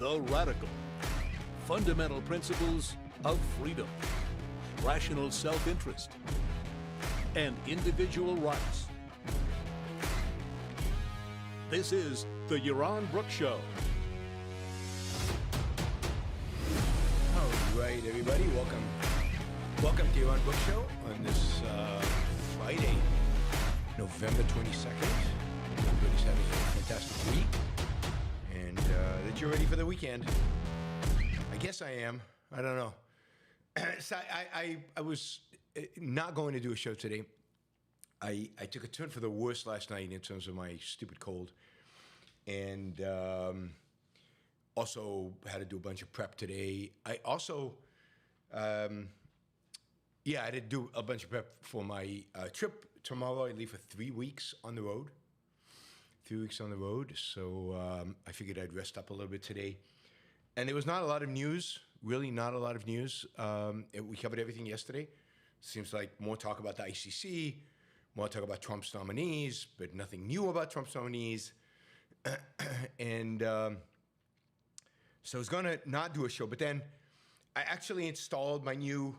The Radical. Fundamental principles of freedom, rational self-interest, and individual rights. This is the Yaron Brook Show. All right, everybody, welcome to Yaron Brook Show on this Friday, November 22nd. Everybody's having a fantastic week, and that you're ready for the weekend. I guess I am. I don't know. So I was not going to do a show today. I took a turn for the worse last night in terms of my stupid cold, and also had to do a bunch of prep today. I also, I had to do a bunch of prep for my trip tomorrow. I leave for 3 weeks on the road. 3 weeks on the road, so I figured I'd rest up a little bit today. And there was not a lot of news, really not a lot of news. We covered everything yesterday. Seems like more talk about the ICC, more talk about Trump's nominees, but nothing new about Trump's nominees. And so I was going to not do a show, but then I actually installed my new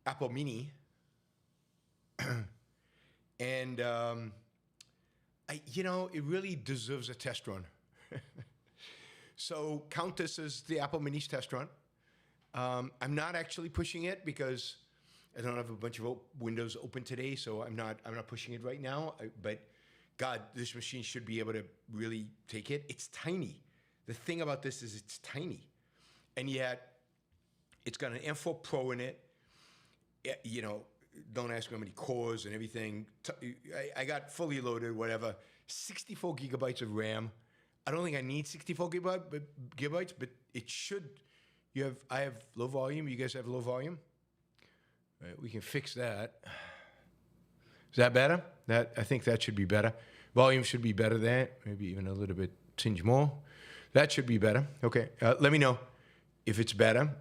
Apple Mini. And, it really deserves a test run. So count this as the Apple Mini's test run. I'm not actually pushing it because I don't have a bunch of windows open today, so I'm not pushing it right now. But God, this machine should be able to really take it. It's tiny. The thing about this is it's tiny, and yet it's got an M4 Pro in it. Don't ask me how many cores and everything. I got fully loaded, whatever. 64 gigabytes of RAM. I don't think I need 64 gigabytes, but it should. I have low volume. You guys have low volume? All right, we can fix that. Is that better? I think that should be better. Volume should be better than, maybe even a little bit tinge more. That should be better. Okay, let me know if it's better.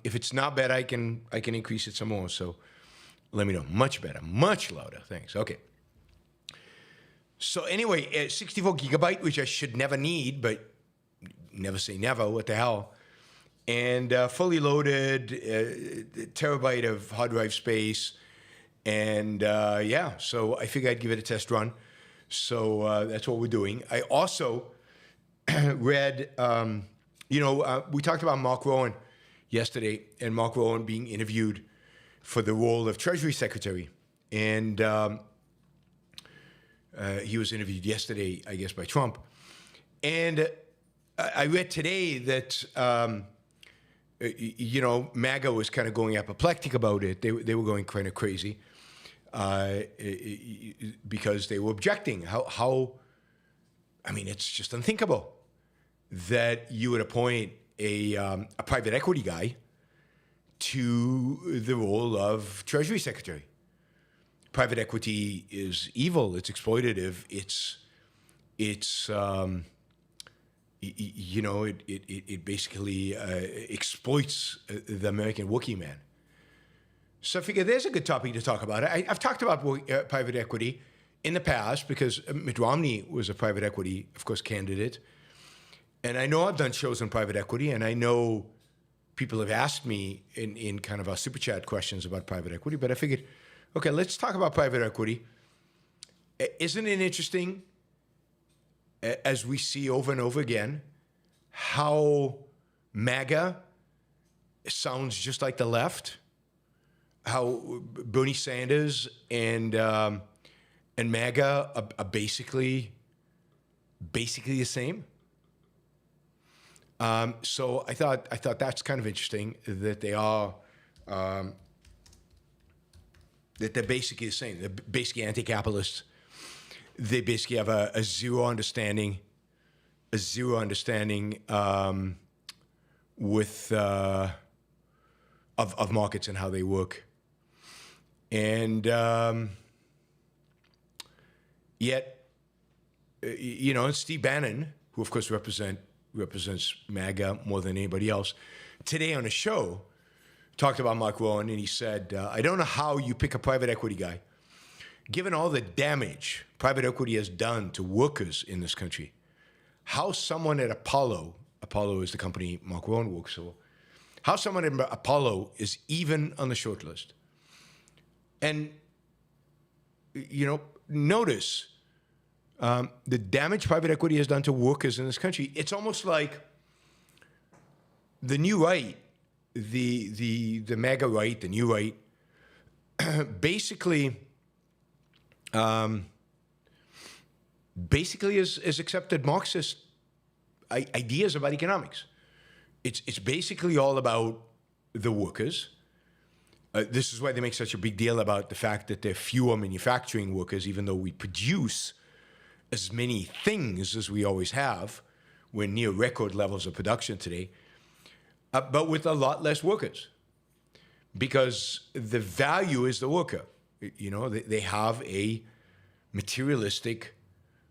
If it's not better, I can increase it some more. So let me know. Much better, much louder. Thanks. Okay. So anyway, 64 gigabyte, which I should never need, but never say never. What the hell? And fully loaded, terabyte of hard drive space, and so I figured I'd give it a test run. So that's what we're doing. I also read, we talked about Mark Rowan yesterday, and Mark Rowan being interviewed for the role of Treasury Secretary. And he was interviewed yesterday, I guess, by Trump. And I read today that, MAGA was kind of going apoplectic about it. They were going kind of crazy because they were objecting. It's just unthinkable that you would appoint a private equity guy to the role of Treasury Secretary. Private equity is evil. It's exploitative. It basically exploits the American working man. So I figure there's a good topic to talk about. I've talked about private equity in the past because Mitt Romney was a private equity, of course, candidate. And I know I've done shows on private equity, and I know people have asked me in kind of our super chat questions about private equity, but I figured, okay, let's talk about private equity. Isn't it interesting, as we see over and over again, how MAGA sounds just like the left, how Bernie Sanders and MAGA are basically the same? So I thought that's kind of interesting that they are that they're basically the same. They're basically anti-capitalists. They basically have a zero understanding with of markets and how they work, and yet Steve Bannon, who of course represents MAGA more than anybody else, today on a show talked about Mark Rowan, and he said, I don't know how you pick a private equity guy, given all the damage private equity has done to workers in this country. how someone at Apollo is the company Mark Rowan works for, how someone at Apollo is even on the short list. And, notice the damage private equity has done to workers in this country. It's almost like the new right, the MAGA right, the new right, basically has accepted Marxist ideas about economics. It's basically all about the workers. This is why they make such a big deal about the fact that there are fewer manufacturing workers, even though we produce as many things as we always have. We're near record levels of production today, but with a lot less workers, because the value is the worker. They have a materialistic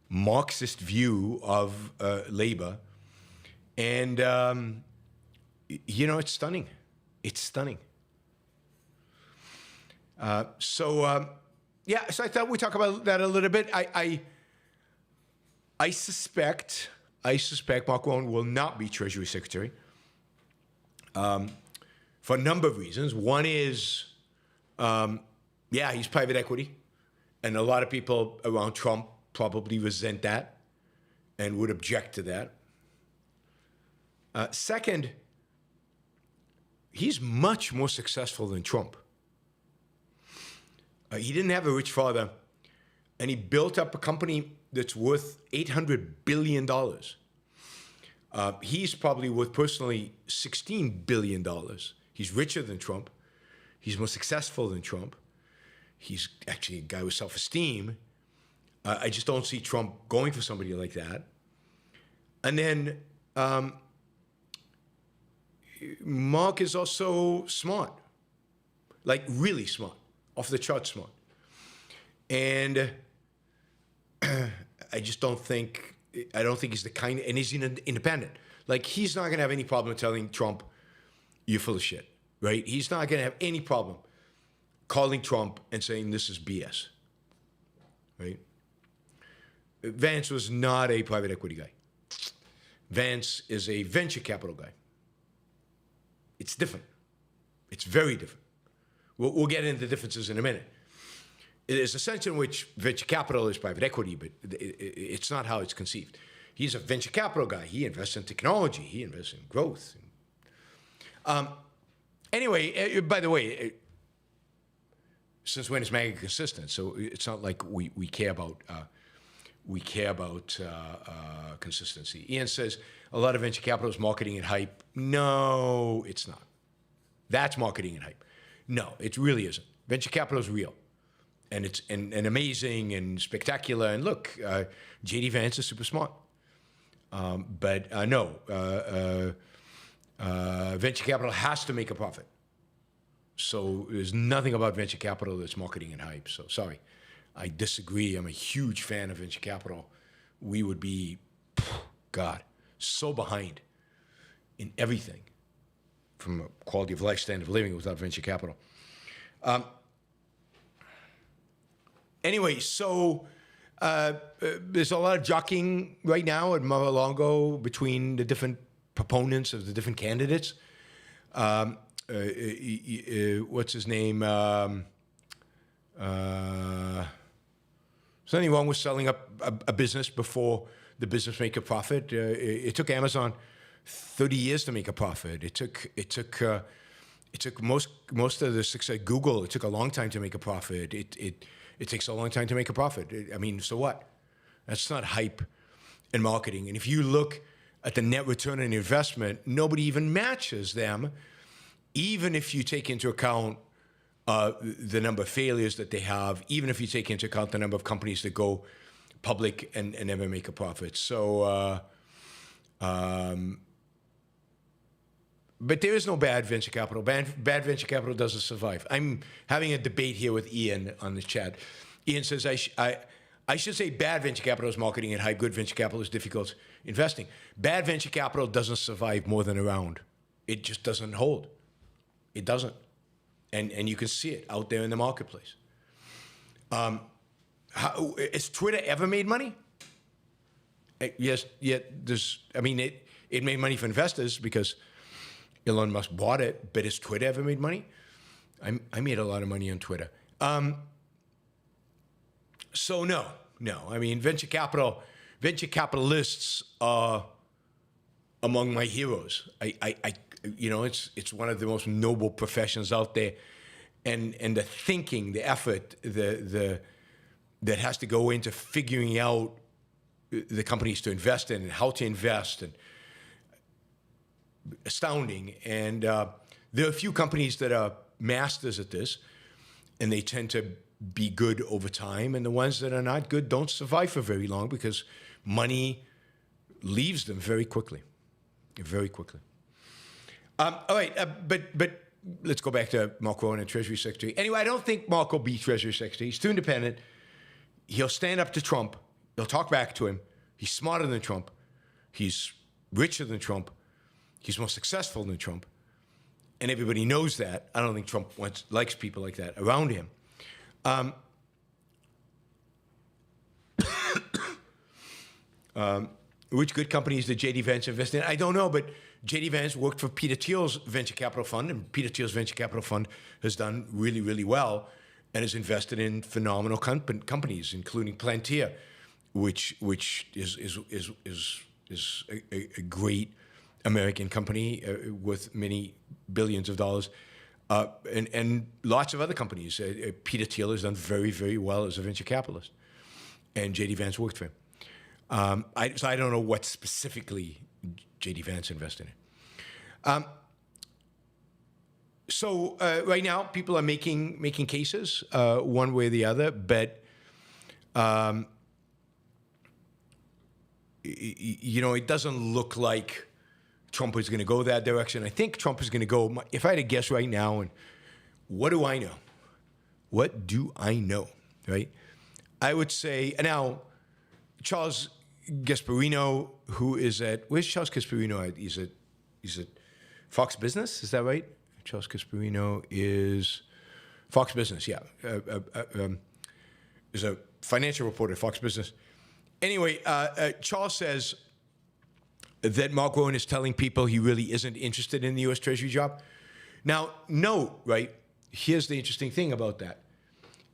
Marxist view of labor, and it's stunning. It's stunning. So I thought we'd talk about that a little bit. I suspect Mark Rowan will not be Treasury Secretary for a number of reasons. One is, he's private equity, and a lot of people around Trump probably resent that and would object to that. Second, he's much more successful than Trump. He didn't have a rich father, and he built up a company that's worth $800 billion. He's probably worth personally $16 billion. He's richer than Trump. He's more successful than Trump. He's actually a guy with self-esteem. I just don't see Trump going for somebody like that. And then Mark is also smart, like really smart, off the chart smart. And I don't think he's the kind, and he's independent. Like, he's not going to have any problem telling Trump, you're full of shit, right? He's not going to have any problem calling Trump and saying this is BS, right? Vance was not a private equity guy. Vance is a venture capital guy. It's different. It's very different. We'll get into the differences in a minute. There's a sense in which venture capital is private equity, but it's not how it's conceived. He's a venture capital guy. He invests in technology. He invests in growth. Anyway, by the way, since when is MAGA consistent? So it's not like we care about consistency. Ian says a lot of venture capital is marketing and hype. No, it's not. That's marketing and hype. No, it really isn't. Venture capital is real, and it's and amazing and spectacular. And look, J.D. Vance is super smart, but no, venture capital has to make a profit. So there's nothing about venture capital that's marketing and hype. So sorry, I disagree. I'm a huge fan of venture capital. We would be, God, so behind in everything from a quality of life, standard of living without venture capital. Anyway, so there's a lot of jockeying right now at Mar-a-Lago between the different proponents of the different candidates. What's his name? There's nothing wrong with selling up a business before the business make a profit. It took Amazon 30 years to make a profit. It took most of the success. Google, it took a long time to make a profit. It takes a long time to make a profit. I mean, so what? That's not hype and marketing. And if you look at the net return on investment, nobody even matches them, even if you take into account the number of failures that they have, even if you take into account the number of companies that go public and never make a profit. So, but there is no bad venture capital. Bad venture capital doesn't survive. I'm having a debate here with Ian on the chat. Ian says, I should say bad venture capital is marketing and hype. Good venture capital is difficult investing. Bad venture capital doesn't survive more than a round. It just doesn't hold. It doesn't. And you can see it out there in the marketplace. Has Twitter ever made money? Yes, yet there's. I mean, it made money for investors because Elon Musk bought it. But has Twitter ever made money? I made a lot of money on Twitter. So no. I mean, venture capitalists are among my heroes. It's one of the most noble professions out there, and the thinking, the effort, that has to go into figuring out the companies to invest in and how to invest, and astounding. And there are a few companies that are masters at this, and they tend to be good over time. And the ones that are not good don't survive for very long because money leaves them very quickly. Very quickly. All right, but let's go back to Mark Rowan and Treasury Secretary. Anyway, I don't think Mark will be Treasury Secretary. He's too independent. He'll stand up to Trump. He'll talk back to him. He's smarter than Trump. He's richer than Trump. He's more successful than Trump. And everybody knows that. I don't think Trump likes people like that around him. Which good companies did J.D. Vance invest in? I don't know, but J.D. Vance worked for Peter Thiel's venture capital fund, and Peter Thiel's venture capital fund has done really, really well and has invested in phenomenal companies, including Palantir, which is a great American company with many billions of dollars, and lots of other companies. Peter Thiel has done very, very well as a venture capitalist, and J.D. Vance worked for him. So I don't know what specifically J.D. Vance invested in. So right now, people are making cases one way or the other, but it doesn't look like Trump is going to go that direction. I think Trump is going to go. If I had to guess right now, and what do I know? What do I know? Right? I would say now, Charles Gasparino, who is where's Charles Gasparino at? He's at Fox Business, is that right? Charles Gasparino is Fox Business, yeah. Is a financial reporter at Fox Business. Anyway, Charles says that Mark Rowan is telling people he really isn't interested in the U.S. Treasury job. Now, no, right? Here's the interesting thing about that,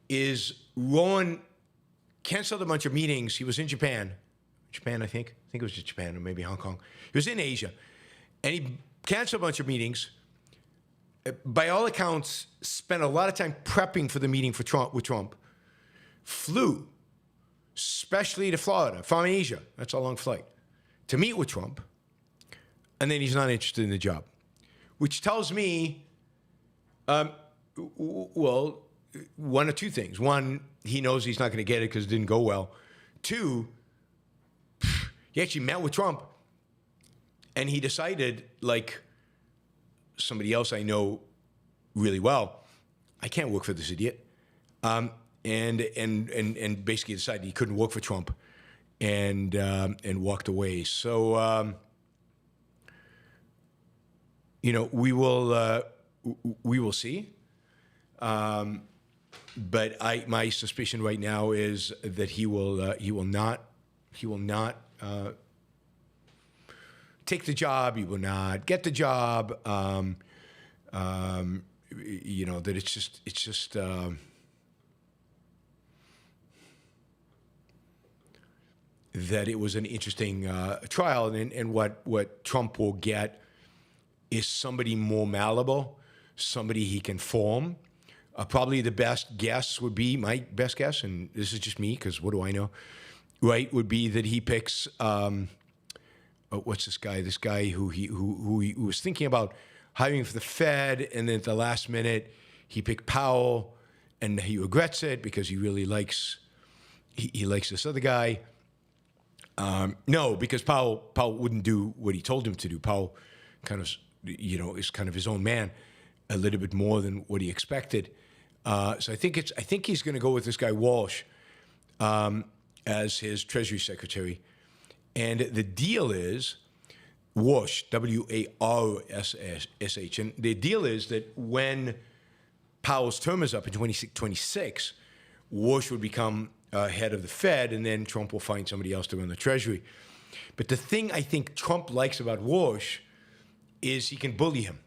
is Rowan canceled a bunch of meetings. He was in Japan, I think it was just Japan or maybe Hong Kong. He was in Asia, and he canceled a bunch of meetings. By all accounts, spent a lot of time prepping for the meeting with Trump. Flew, especially to Florida from Asia. That's a long flight to meet with Trump, and then he's not interested in the job, which tells me, well, one or two things. One, he knows he's not going to get it because it didn't go well. Two, he actually met with Trump, and he decided, like somebody else I know really well, I can't work for this idiot, and basically decided he couldn't work for Trump, and walked away. So we will see. But my suspicion right now is that he will not take the job. He will not get the job. That it's just. That it was an interesting trial, and what Trump will get is somebody more malleable, somebody he can form. Probably the best guess would be, my best guess, and this is just me because what do I know, right, would be that he picks, what's this guy? This guy who he was thinking about hiring for the Fed, and then at the last minute, he picked Powell, and he regrets it because he really likes, he likes this other guy. No, because Powell wouldn't do what he told him to do. Powell kind of, is kind of his own man, a little bit more than what he expected. So I think he's going to go with this guy Walsh as his Treasury Secretary, and the deal is Walsh, W-A-R-S-H, and the deal is that when Powell's term is up in 2026, Walsh would become head of the Fed, and then Trump will find somebody else to run the Treasury. But the thing I think Trump likes about Walsh is he can bully him.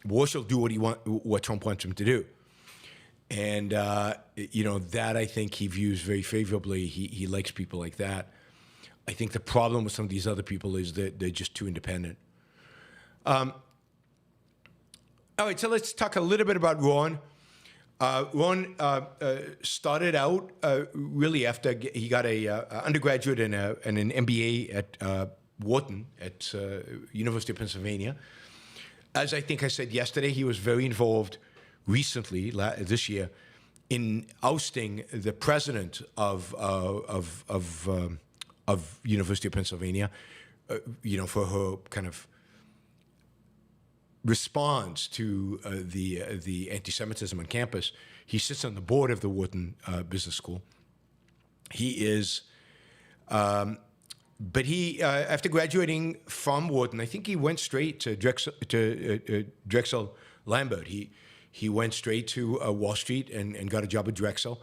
Walsh will do what Trump wants him to do. And, that I think he views very favorably. He likes people like that. I think the problem with some of these other people is that they're just too independent. All right, so let's talk a little bit about Rowan. Rowan started out really after he got a undergraduate and an MBA at Wharton at University of Pennsylvania. As I think I said yesterday, he was very involved recently, this year, in ousting the president of University of Pennsylvania, for her kind of response to the anti-Semitism on campus. He sits on the board of the Wharton Business School. He is, but he after graduating from Wharton, I think he went straight to Drexel Lambert. He went straight to Wall Street and got a job at Drexel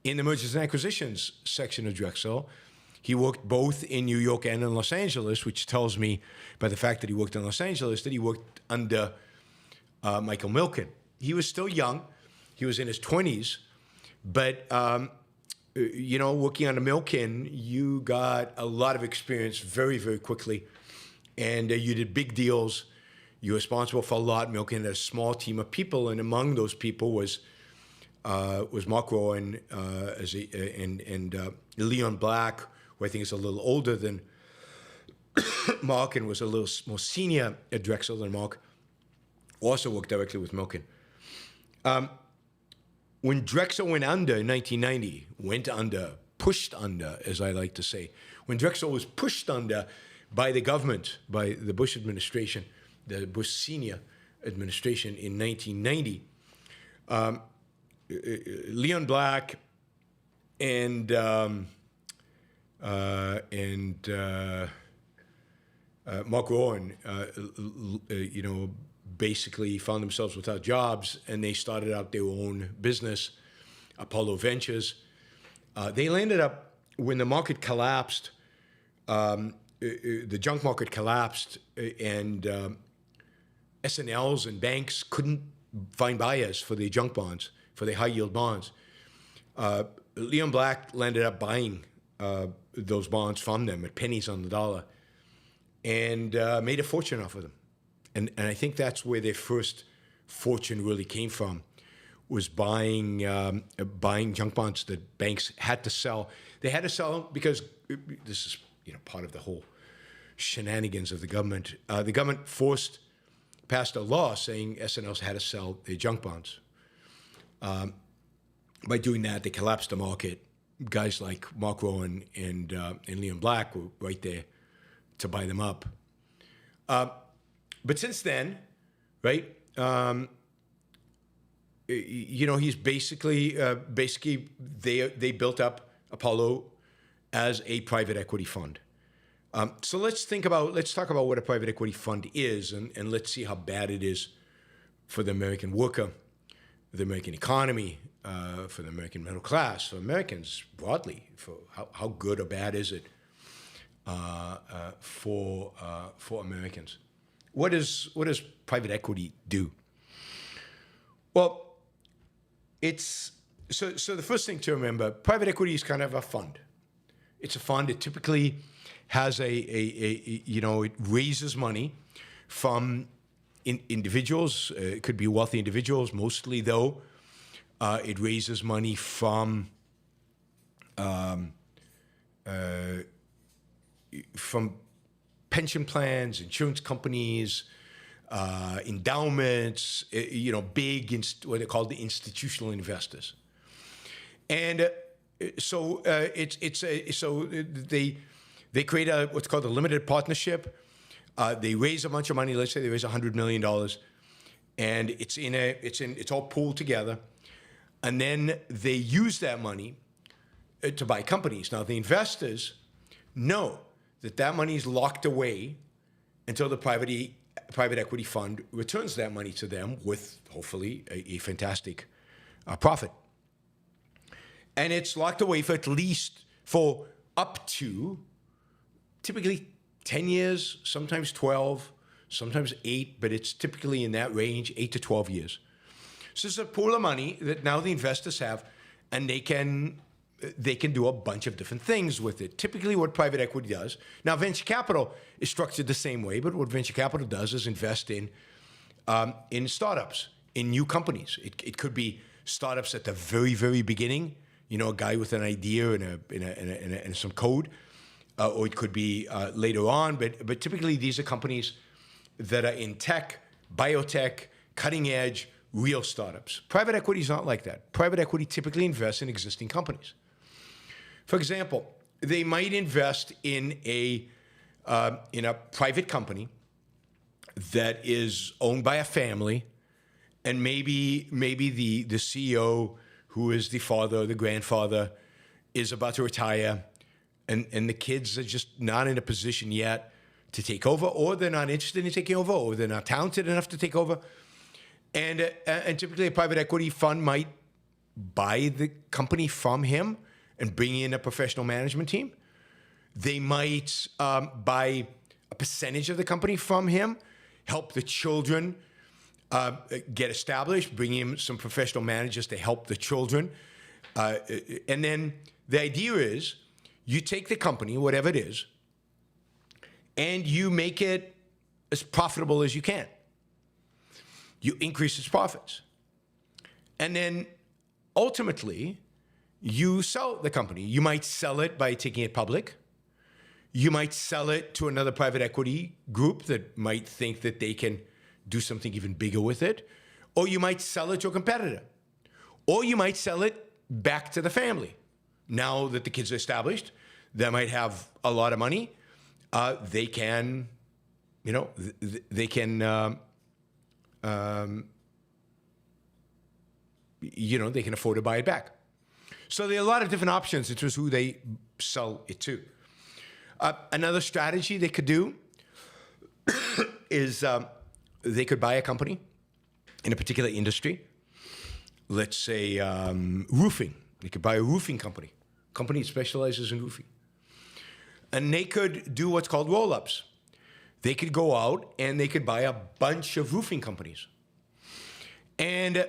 in the mergers and acquisitions section of Drexel. He worked both in New York and in Los Angeles, which tells me, by the fact that he worked in Los Angeles, that he worked under Michael Milken. He was still young. He was in his 20s. But, working under Milken, you got a lot of experience very, very quickly. And you did big deals. You were responsible for a lot. Milken had a small team of people. And among those people was Mark Rowan and Leon Black, who I think is a little older than Mark and was a little more senior at Drexel than Mark, also worked directly with Milken. When Drexel went under in 1990, pushed under, as I like to say, when Drexel was pushed under by the government, by the Bush administration, the Bush senior administration in 1990, Leon Black and Mark Rowan, basically found themselves without jobs, and they started out their own business, Apollo Ventures. They landed up, when the market collapsed, the junk market collapsed, and S&Ls and banks couldn't find buyers for their junk bonds, for their high-yield bonds. Leon Black landed up buying those bonds from them at pennies on the dollar and made a fortune off of them. And I think that's where their first fortune really came from, was buying junk bonds that banks had to sell. They had to sell them because this is part of the whole shenanigans of the government. The government passed a law saying S&Ls had to sell their junk bonds. By doing that, they collapsed the market. Guys like Mark Rowan and Leon Black were right there to buy them up. But since then, right, he's basically they built up Apollo as a private equity fund. So let's talk about what a private equity fund is, and let's see how bad it is for the American worker, the American economy, for the American middle class, for Americans broadly. For how good or bad is it for Americans? What does private equity do? Well, it's so the first thing to remember: private equity is kind of a fund. It's a fund. It typically has it raises money from individuals. It could be wealthy individuals, mostly though. It raises money from pension plans, insurance companies, endowments, big, what they call the institutional investors. And so they create what's called a limited partnership. They raise a bunch of money. Let's say they raise $100 million, and it's all pooled together, and then they use that money to buy companies. Now the investors know that money is locked away until the private equity fund returns that money to them with hopefully a fantastic profit. And it's locked away for at least for up to typically 10 years, sometimes 12, sometimes 8, but it's typically in that range, 8 to 12 years. So it's a pool of money that now the investors have, and they can do a bunch of different things with it. Typically what private equity does, now venture capital is structured the same way, but what venture capital does is invest in startups, in new companies. It could be startups at the very, very beginning, you know, a guy with an idea and some code, or it could be later on, but typically these are companies that are in tech, biotech, cutting edge, real startups. Private equity is not like that. Private equity typically invests in existing companies. For example, they might invest in a private company that is owned by a family, and maybe the CEO, who is the father or the grandfather, is about to retire, and the kids are just not in a position yet to take over, or they're not interested in taking over, or they're not talented enough to take over. And typically a private equity fund might buy the company from him and bring in a professional management team. They might buy a percentage of the company from him, help the children get established, bring in some professional managers to help the children. And then the idea is you take the company, whatever it is, and you make it as profitable as you can. You increase its profits. And then ultimately, you sell the company. You might sell it by taking it public. You might sell it to another private equity group that might think that they can do something even bigger with it. Or you might sell it to a competitor. Or you might sell it back to the family. Now that the kids are established, they might have a lot of money. They can, they can afford to buy it back. So there are a lot of different options in terms of who they sell it to. Another strategy they could do is they could buy a company in a particular industry. Let's say roofing. They could buy a roofing company that specializes in roofing. And they could do what's called roll-ups. They could go out and they could buy a bunch of roofing companies and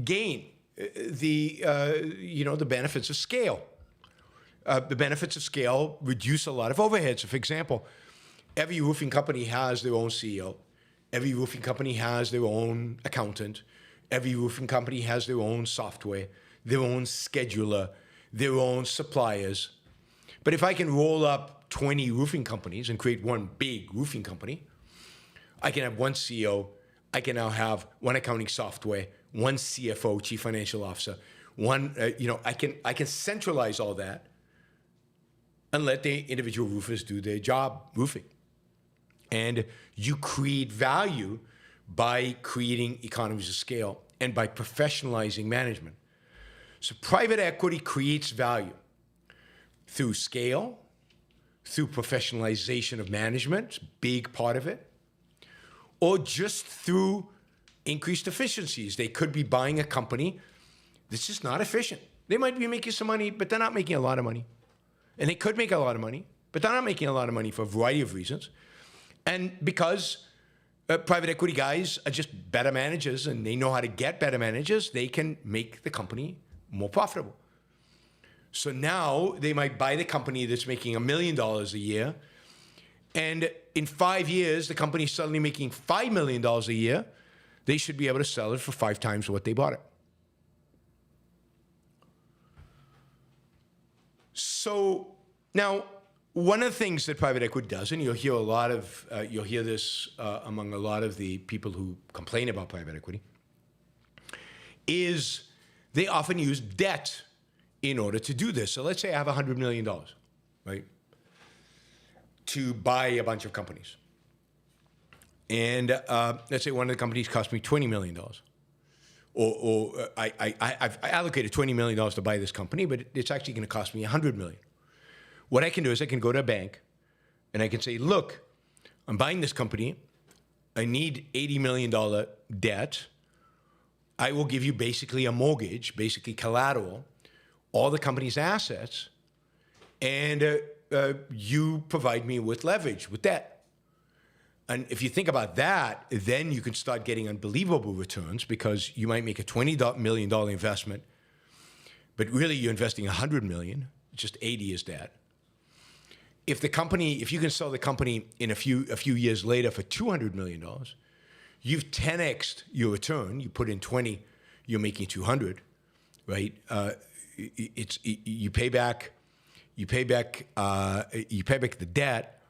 gain the benefits of scale. The benefits of scale reduce a lot of overhead. So, for example, every roofing company has their own CEO. Every roofing company has their own accountant. Every roofing company has their own software, their own scheduler, their own suppliers. But if I can roll up 20 roofing companies and create one big roofing company, I can have one CEO. I can now have one accounting software, one CFO, chief financial officer. I can centralize all that and let the individual roofers do their job roofing. And you create value by creating economies of scale and by professionalizing management. So private equity creates value through scale, through professionalization of management, big part of it, or just through increased efficiencies. They could be buying a company that's just not efficient. They might be making some money, but they're not making a lot of money. And they could make a lot of money, but they're not making a lot of money for a variety of reasons. And because private equity guys are just better managers and they know how to get better managers, they can make the company more profitable. So now they might buy the company that's making $1 million a year, and in 5 years, the company's suddenly making $5 million a year. They should be able to sell it for 5 times what they bought it. So now, one of the things that private equity does, and you'll hear this among a lot of the people who complain about private equity, is they often use debt in order to do this. So let's say I have $100 million, right, to buy a bunch of companies. And let's say one of the companies cost me $20 million. Or I've allocated $20 million to buy this company, but it's actually going to cost me $100 million. What I can do is I can go to a bank and I can say, look, I'm buying this company. I need $80 million debt. I will give you basically a mortgage, basically collateral, all the company's assets, and you provide me with leverage, with debt. And if you think about that, then you can start getting unbelievable returns, because you might make a $20 million investment, but really you're investing $100 million, just 80 is debt. If you can sell the company in a few years later for $200 million, you've 10x'd your return. You put in 20, you're making 200, right? You pay back the debt.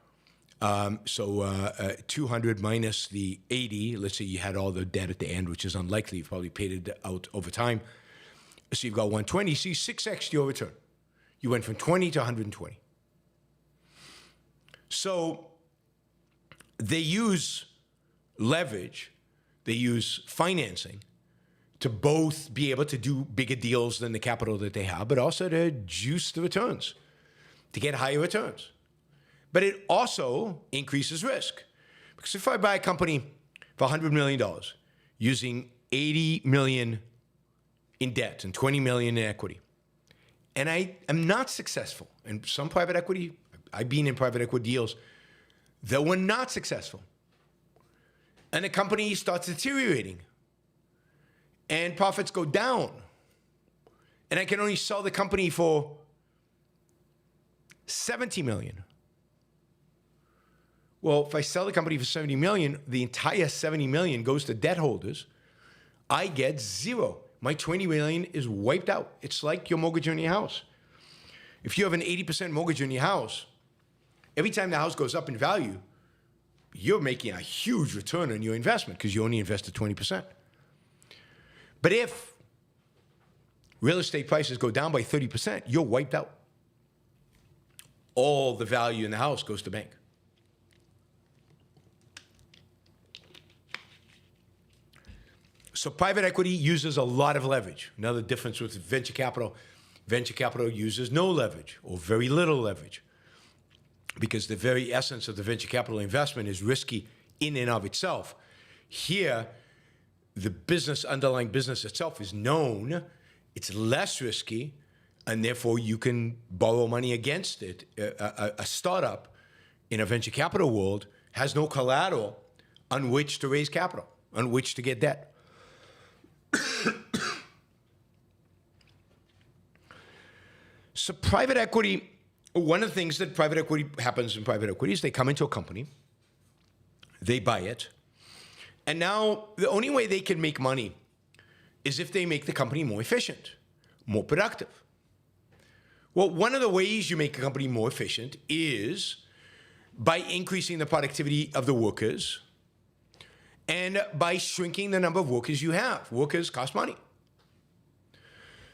So 200 minus the 80. Let's say you had all the debt at the end, which is unlikely. You've probably paid it out over time. So you've got 120. So you 6x'd your return. You went from 20 to 120. So they use leverage, they use financing to both be able to do bigger deals than the capital that they have, but also to juice the returns, to get higher returns. But it also increases risk. Because if I buy a company for $100 million using $80 million in debt and $20 million in equity, and I am not successful, and some private equity, I've been in private equity deals that were not successful, and the company starts deteriorating, and profits go down, and I can only sell the company for $70 million. Well, if I sell the company for $70 million, the entire $70 million goes to debt holders. I get zero. My $20 million is wiped out. It's like your mortgage on your house. If you have an 80% mortgage on your house, every time the house goes up in value, you're making a huge return on your investment because you only invested 20%. But if real estate prices go down by 30%, you're wiped out. All the value in the house goes to bank. So private equity uses a lot of leverage. Another difference with venture capital uses no leverage or very little leverage, because the very essence of the venture capital investment is risky in and of itself. Here, the underlying business itself is known, it's less risky, and therefore you can borrow money against it. A startup in a venture capital world has no collateral on which to raise capital, on which to get debt. So private equity, one of the things that happens in private equity is they come into a company, they buy it, and now the only way they can make money is if they make the company more efficient, more productive. Well, one of the ways you make a company more efficient is by increasing the productivity of the workers and by shrinking the number of workers you have. Workers cost money.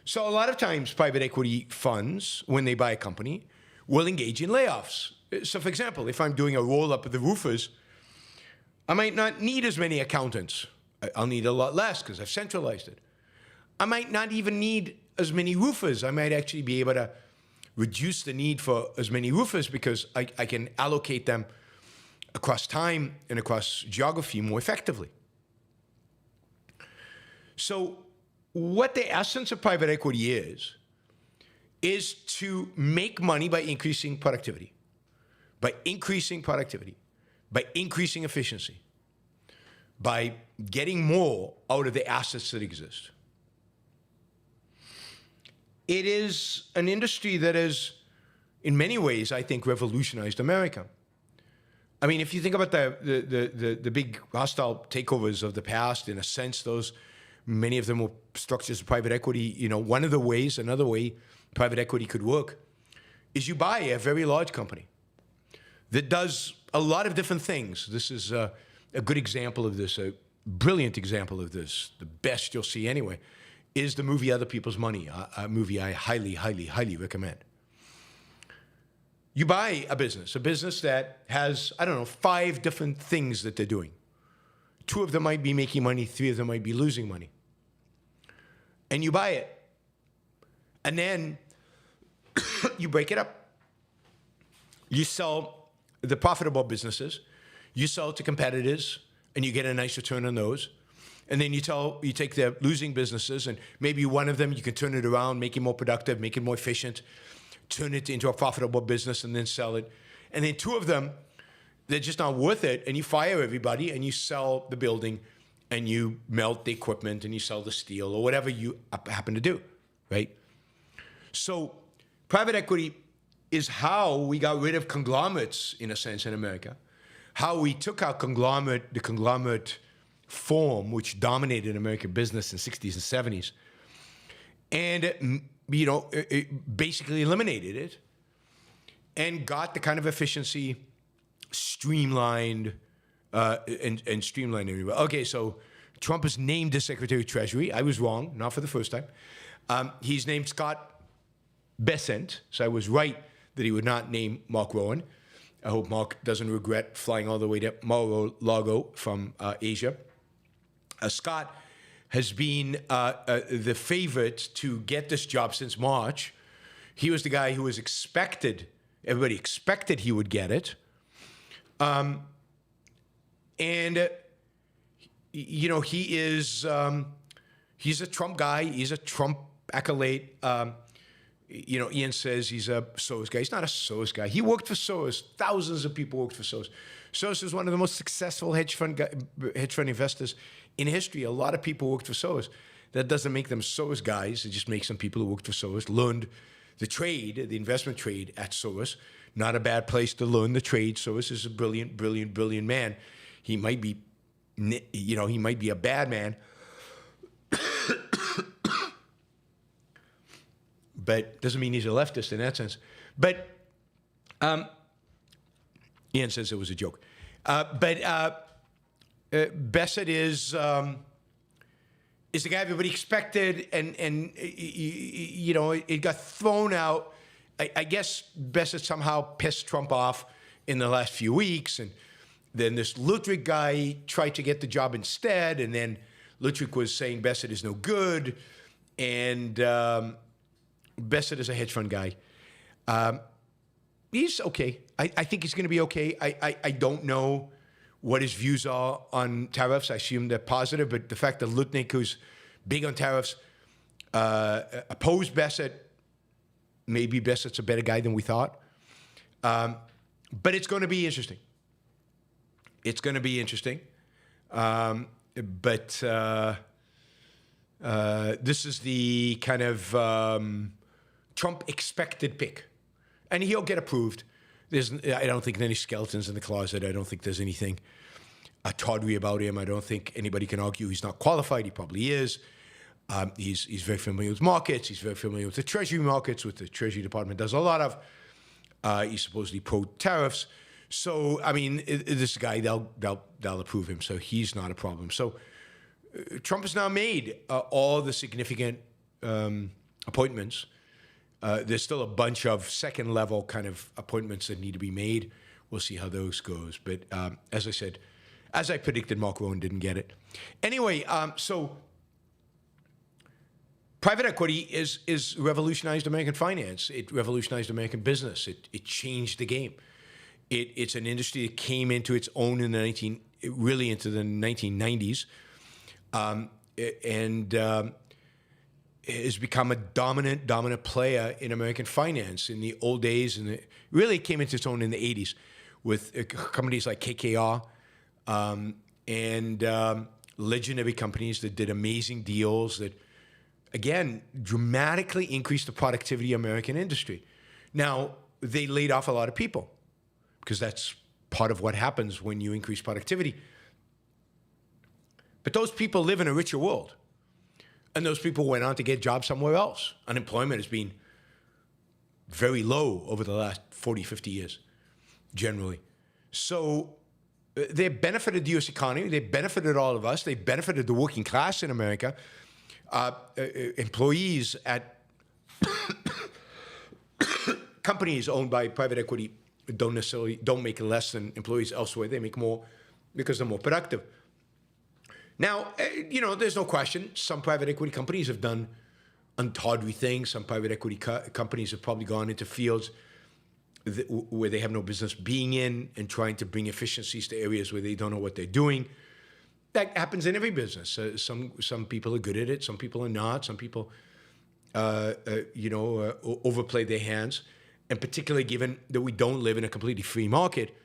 So a lot of times private equity funds, when they buy a company, will engage in layoffs. So for example, if I'm doing a roll-up of the roofers, I might not need as many accountants. I'll need a lot less because I've centralized it. I might not even need as many roofers. I might actually be able to reduce the need for as many roofers because I can allocate them across time and across geography more effectively. So what the essence of private equity is to make money by increasing productivity, by increasing efficiency, by getting more out of the assets that exist. It is an industry that has, in many ways, I think, revolutionized America. I mean, if you think about the big hostile takeovers of the past, in a sense, many of them were structures of private equity. You know, another way private equity could work is you buy a very large company that does a lot of different things. This is a good example of this, a brilliant example of this, the best you'll see anyway, is the movie Other People's Money, a movie I highly, highly, highly recommend. You buy a business that has, 5 different things that they're doing. 2 of them might be making money, 3 of them might be losing money. And you buy it. And then you break it up. You sell the profitable businesses, you sell to competitors, and you get a nice return on those. And then you take the losing businesses, and maybe one of them you can turn it around, make it more productive, make it more efficient, turn it into a profitable business, and then sell it. And then two of them, they're just not worth it, and you fire everybody, and you sell the building, and you melt the equipment, and you sell the steel, or whatever you happen to do, right? So private equity is how we got rid of conglomerates, in a sense, in America. How we took our the conglomerate form, which dominated American business in the 60s and 70s, and it basically eliminated it and got the kind of efficiency streamlined and streamlined everybody. Okay, so Trump is named as Secretary of Treasury. I was wrong, not for the first time. He's named Scott Bessent, so I was right that he would not name Mark Rowan. I hope Mark doesn't regret flying all the way to Mar-a-Lago from Asia. Scott has been the favorite to get this job since March. He was the guy who was expected, everybody expected he would get it. He is, he's a Trump guy. He's a Trump acolyte. Ian says he's a Soros guy. He's not a Soros guy. He worked for Soros. Thousands of people worked for Soros. Soros is one of the most successful hedge fund investors in history. A lot of people worked for Soros. That doesn't make them Soros guys. It just makes them people who worked for Soros, learned the trade, the investment trade at Soros. Not a bad place to learn the trade. Soros is a brilliant, brilliant, brilliant man. He might be, he might be a bad man, but doesn't mean he's a leftist in that sense. But Ian says it was a joke. Bessent is the guy everybody expected, and it got thrown out. I guess Bessent somehow pissed Trump off in the last few weeks, and then this Lutrick guy tried to get the job instead, and then Lutrick was saying Bessent is no good, and Bessent is a hedge fund guy. He's okay. I think he's going to be okay. I don't know what his views are on tariffs. I assume they're positive, but the fact that Lutrick, who's big on tariffs, opposed Bessent, maybe Bessent's a better guy than we thought. But it's going to be interesting. It's going to be interesting. But this is the kind of Trump expected pick. And he'll get approved. I don't think there's any skeletons in the closet. I don't think there's anything tawdry about him. I don't think anybody can argue he's not qualified. He probably is. He's very familiar with markets. He's very familiar with the Treasury markets, with the Treasury Department does a lot of. He's supposedly pro-tariffs. So, I mean, this guy, they'll approve him. So he's not a problem. So Trump has now made all the significant appointments. There's still a bunch of second-level kind of appointments that need to be made. We'll see how those goes. But as I said, as I predicted, Mark Rowan didn't get it. Anyway, so private equity is revolutionized American finance. It revolutionized American business. It changed the game. It's an industry that came into its own in the really into the 1990s, and has become a dominant player in American finance. In the old days, and it really came into its own in the 80s with companies like KKR and legendary companies that did amazing deals that, again, dramatically increased the productivity of American industry. Now, they laid off a lot of people because that's part of what happens when you increase productivity. But those people live in a richer world. And those people went on to get jobs somewhere else. Unemployment has been very low over the last 40, 50 years, generally. So they benefited the U.S. economy. They benefited all of us. They benefited the working class in America. Employees at companies owned by private equity don't make less than employees elsewhere. They make more because they're more productive. Now, there's no question some private equity companies have done untawdry things. Some private equity companies have probably gone into fields where they have no business being in and trying to bring efficiencies to areas where they don't know what they're doing. That happens in every business. Some people are good at it. Some people are not. Some people overplayed their hands, and particularly given that we don't live in a completely free market,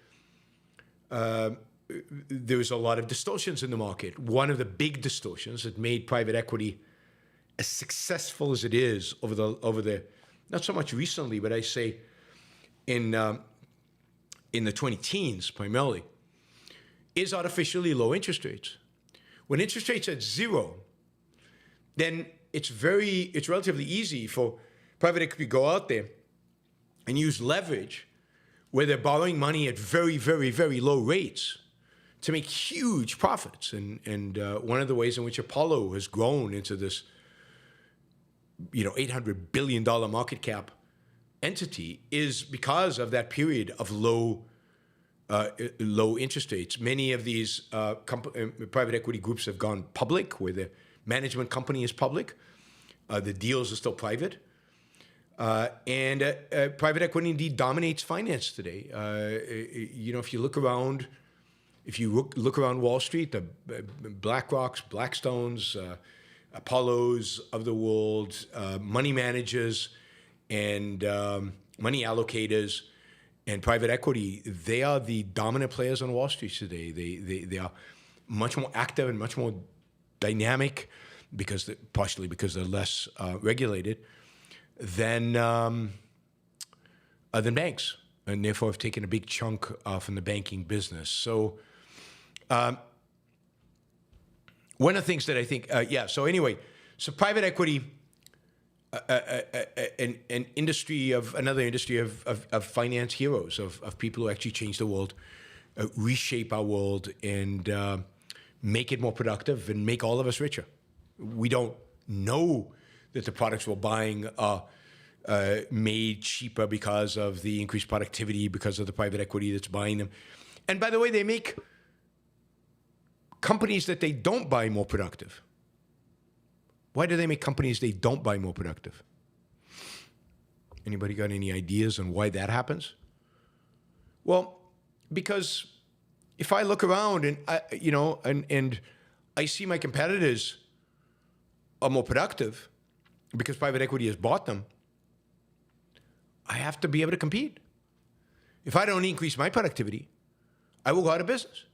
there's a lot of distortions in the market. One of the big distortions that made private equity as successful as it is over the not so much recently, but I say in the 2010s primarily, is artificially low interest rates. When interest rates are at zero, then it's relatively easy for private equity to go out there and use leverage where they're borrowing money at very, very, very low rates to make huge profits. And one of the ways in which Apollo has grown into this, $800 billion market cap entity is because of that period of low interest rates. Many of these private equity groups have gone public, where the management company is public. The deals are still private. And private equity indeed dominates finance today. If you look around Wall Street, the BlackRocks, Blackstones, Apollos of the world, money managers, and money allocators, and private equity, they are the dominant players on Wall Street today. They are much more active and much more dynamic, partially because they're less regulated than banks, and therefore have taken a big chunk from the banking business. So one of the things that I think, so private equity, another industry of finance heroes, of people who actually change the world, reshape our world, and make it more productive and make all of us richer. We don't know that the products we're buying are made cheaper because of the increased productivity, because of the private equity that's buying them. And by the way, they make companies that they don't buy more productive. Why do they make companies they don't buy more productive? Anybody got any ideas on why that happens? Well, because if I look around and I see my competitors are more productive because private equity has bought them, I have to be able to compete. If I don't increase my productivity, I will go out of business.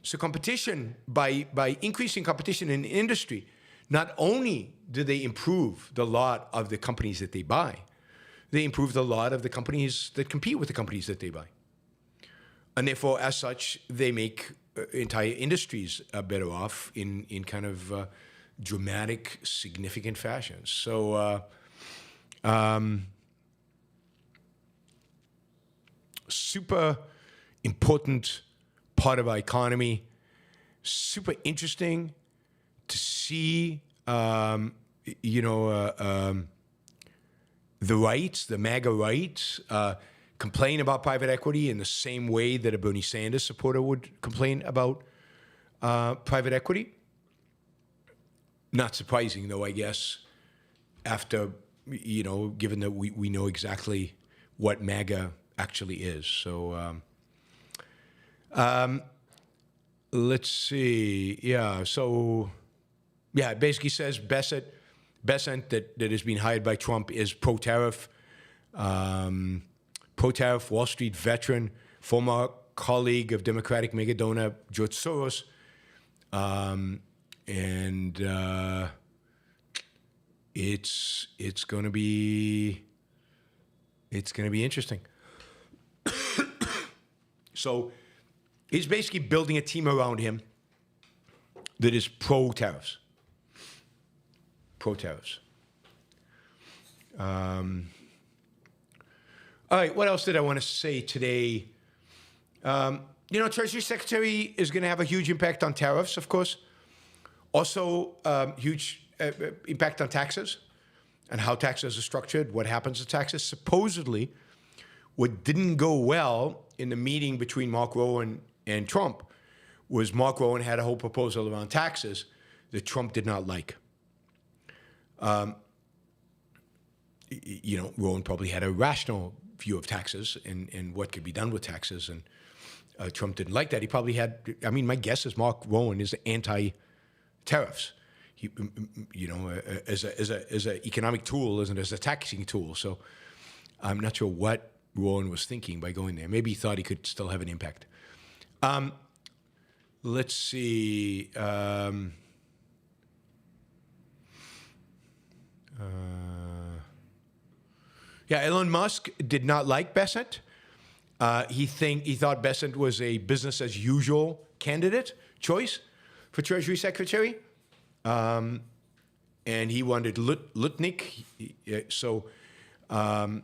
So competition, by increasing competition in the industry, not only do they improve the lot of the companies that they buy, they improve the lot of the companies that compete with the companies that they buy. And therefore, as such, they make entire industries better off in kind of dramatic, significant fashion. So super important part of our economy, super interesting to see, the right, the MAGA right, complain about private equity in the same way that a Bernie Sanders supporter would complain about private equity. Not surprising, though, I guess, after, given that we know exactly what MAGA actually is. So let's see. Yeah, so, yeah, it basically says Bessent that has been hired by Trump is pro-tariff. Pro-tariff Wall Street veteran, former colleague of Democratic mega donor George Soros. It's going to be interesting. So he's basically building a team around him that is pro-tariffs. Pro-tariffs. All right, what else did I want to say today? Treasury Secretary is going to have a huge impact on tariffs, of course. Also, huge impact on taxes and how taxes are structured, what happens to taxes. Supposedly, what didn't go well in the meeting between Mark Rowan and Trump was Mark Rowan had a whole proposal around taxes that Trump did not like. Rowan probably had a rational view of taxes and what could be done with taxes, and Trump didn't like that. He probably had, my guess is Mark Rowan is anti-tariffs. as an economic tool, as a taxing tool. So I'm not sure what Rowan was thinking by going there. Maybe he thought he could still have an impact. Let's see. Elon Musk did not like Bessent. He thought Bessent was a business as usual candidate choice for Treasury Secretary, and he wanted Lutnick. So, I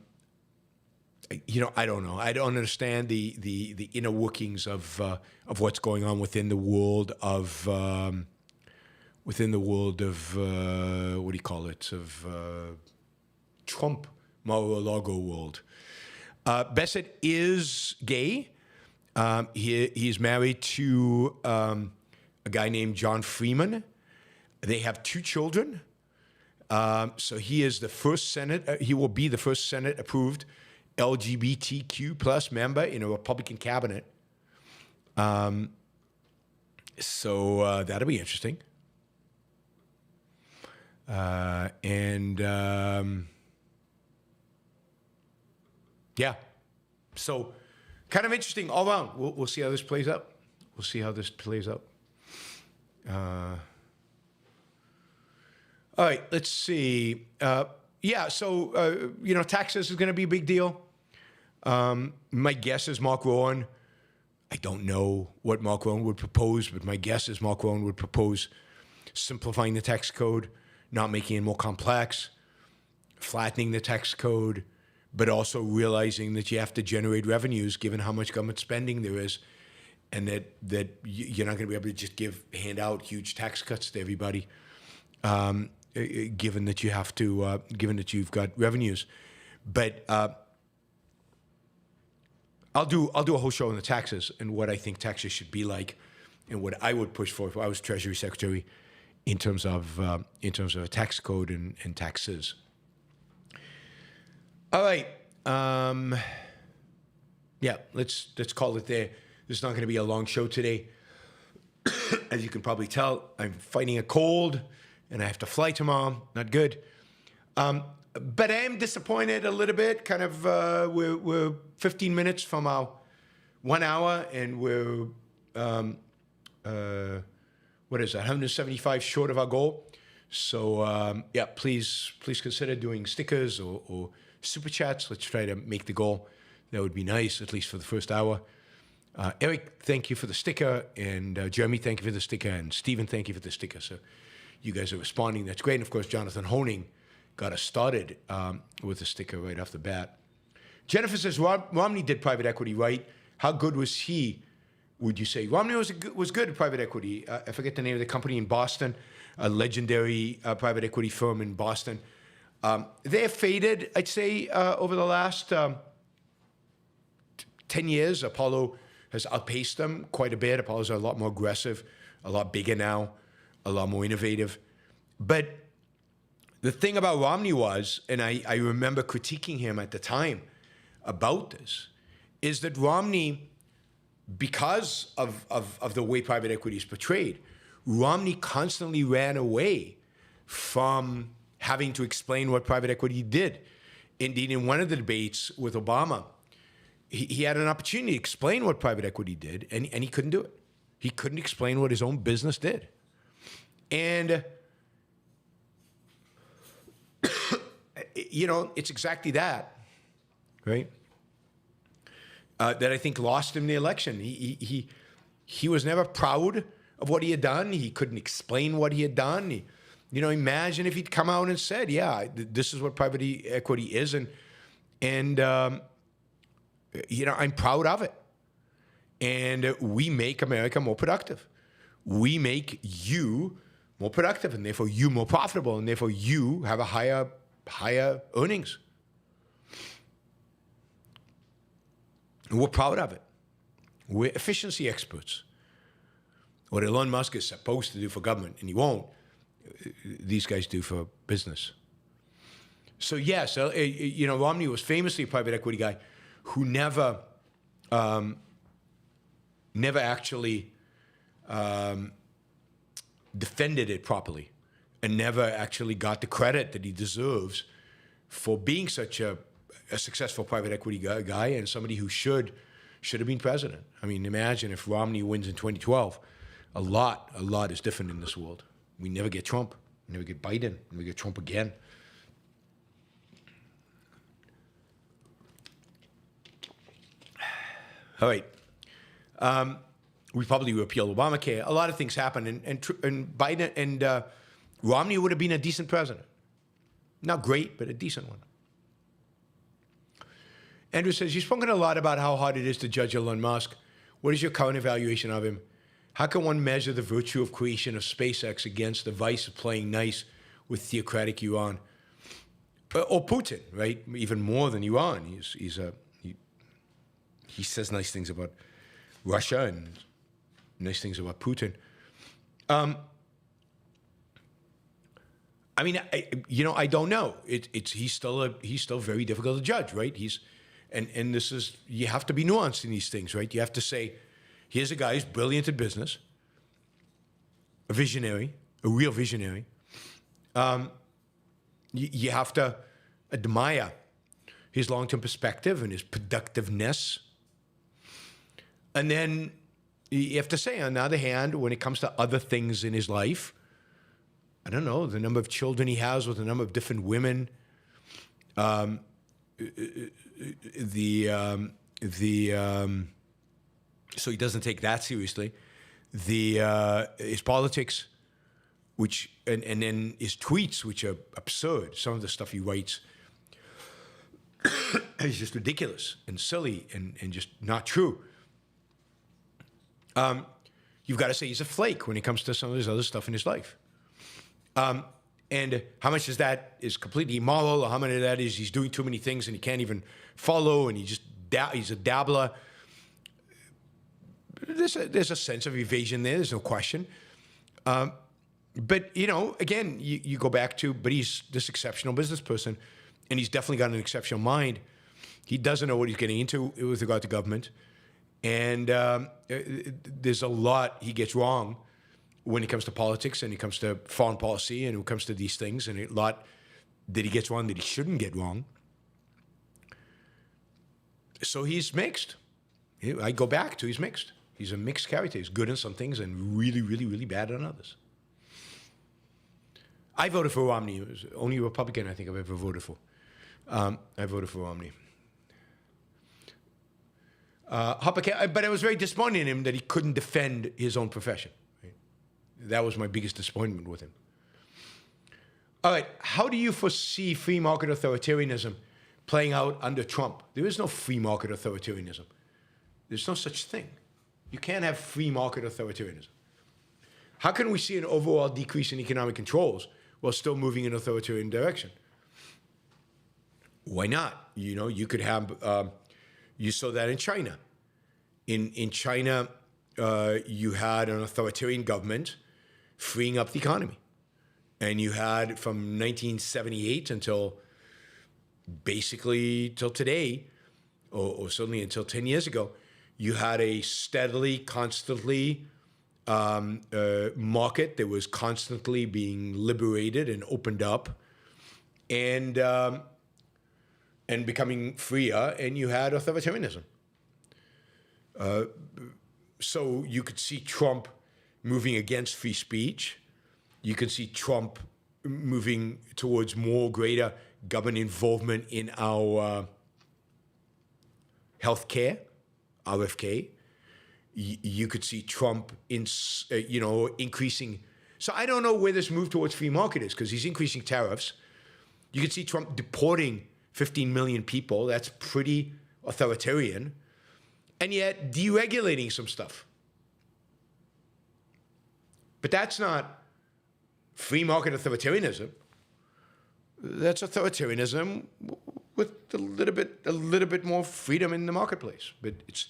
don't know. I don't understand the inner workings of what's going on within the world of what do you call it, of Trump Mar-a-Lago world. Bessent is gay. He's married to a guy named John Freeman. They have 2 children. So he is the first he will be the first Senate-approved LGBTQ plus member in a Republican cabinet. So that'll be interesting. Yeah. So kind of interesting all around. We'll see how this plays out. All right, let's see. Taxes is going to be a big deal. My guess is Mark Rowan. I don't know what Mark Rowan would propose, but my guess is Mark Rowan would propose simplifying the tax code, not making it more complex, flattening the tax code, but also realizing that you have to generate revenues given how much government spending there is, and that you're not going to be able to just hand out huge tax cuts to everybody, given that you have to, given that you've got revenues. But I'll do a whole show on the taxes and what I think taxes should be like, and what I would push for if I was Treasury Secretary in terms of a tax code and taxes. All right. Let's call it there. This is not going to be a long show today. As you can probably tell, I'm fighting a cold, and I have to fly tomorrow. Not good. But I am disappointed a little bit. Kind of, we're 15 minutes from our 1 hour, and we're 175 short of our goal. So please consider doing stickers or super chats. Let's try to make the goal. That would be nice, at least for the first hour. Eric, thank you for the sticker, and Jeremy, thank you for the sticker, and Stephen, thank you for the sticker. So you guys are responding. That's great. And of course, Jonathan Honing got us started with a sticker right off the bat. Jennifer says Romney did private equity right. How good was he, would you say? Romney was good at private equity. I forget the name of the company in Boston, a legendary private equity firm in Boston. They have faded, I'd say, over the last 10 years. Apollo has outpaced them quite a bit. Apollo's are a lot more aggressive, a lot bigger now, a lot more innovative. But the thing about Romney was, and I remember critiquing him at the time about this, is that Romney, because of the way private equity is portrayed, Romney constantly ran away from having to explain what private equity did. Indeed, in one of the debates with Obama, he had an opportunity to explain what private equity did, and he couldn't do it. He couldn't explain what his own business did. And, it's exactly that, right? That I think lost him the election. He was never proud of what he had done. He couldn't explain what he had done. Imagine if he'd come out and said, this is what private equity is, and I'm proud of it. And we make America more productive. We make you more productive, and therefore you more profitable, and therefore you have a higher earnings. And we're proud of it. We're efficiency experts. What Elon Musk is supposed to do for government, and he won't, these guys do for business. So yes, Romney was famously a private equity guy who never actually defended it properly. and never actually got the credit that he deserves for being such a successful private equity guy and somebody who should have been president. I mean, imagine if Romney wins in 2012. A lot is different in this world. We never get Trump. We never get Biden. We never get Trump again. All right. We probably repeal Obamacare. A lot of things happen, and Biden and Romney would have been a decent president. Not great, but a decent one. Andrew says, you've spoken a lot about how hard it is to judge Elon Musk. What is your current evaluation of him? How can one measure the virtue of creation of SpaceX against the vice of playing nice with theocratic Iran? Or Putin, right? Even more than Iran. He says nice things about Russia and nice things about Putin. I mean, I don't know. He's still very difficult to judge, right? And this is, you have to be nuanced in these things, right? You have to say, here's a guy who's brilliant at business, a visionary, a real visionary. You have to admire his long-term perspective and his productiveness. And then you have to say, on the other hand, when it comes to other things in his life, I don't know, the number of children he has with a number of different women, so he doesn't take that seriously. His politics, and then his tweets, which are absurd. Some of the stuff he writes is just ridiculous and silly and just not true. You've got to say he's a flake when it comes to some of his other stuff in his life. And how much of that is completely immoral, or how much of that is he's doing too many things and he can't even follow, and he's a dabbler. There's a sense of evasion there. There's no question. But, again, you go back to, but he's this exceptional business person, and he's definitely got an exceptional mind. He doesn't know what he's getting into with regard to government. And there's a lot he gets wrong when it comes to politics, and it comes to foreign policy, and when it comes to these things, and a lot that he gets wrong that he shouldn't get wrong. So he's mixed. I go back to he's mixed. He's a mixed character. He's good in some things and really, really, really bad on others. I voted for Romney. It was the only Republican I think I've ever voted for. I voted for Romney. But I was very disappointed in him that he couldn't defend his own profession. Right? That was my biggest disappointment with him. All right, how do you foresee free market authoritarianism playing out under Trump? There is no free market authoritarianism. There's no such thing. You can't have free market authoritarianism. How can we see an overall decrease in economic controls while still moving in an authoritarian direction? Why not? You could have, you saw that in China. In China, you had an authoritarian government freeing up the economy. And you had from 1978 until basically till today, or certainly until 10 years ago, you had a steadily, constantly market that was constantly being liberated and opened up and becoming freer, and you had authoritarianism. So you could see Trump moving against free speech. You can see Trump moving towards greater government involvement in our healthcare, RFK. You could see Trump increasing. So I don't know where this move towards free market is, because he's increasing tariffs. You could see Trump deporting 15 million people. That's pretty authoritarian. And yet deregulating some stuff. But that's not free market authoritarianism. That's authoritarianism with a little bit more freedom in the marketplace. But it's,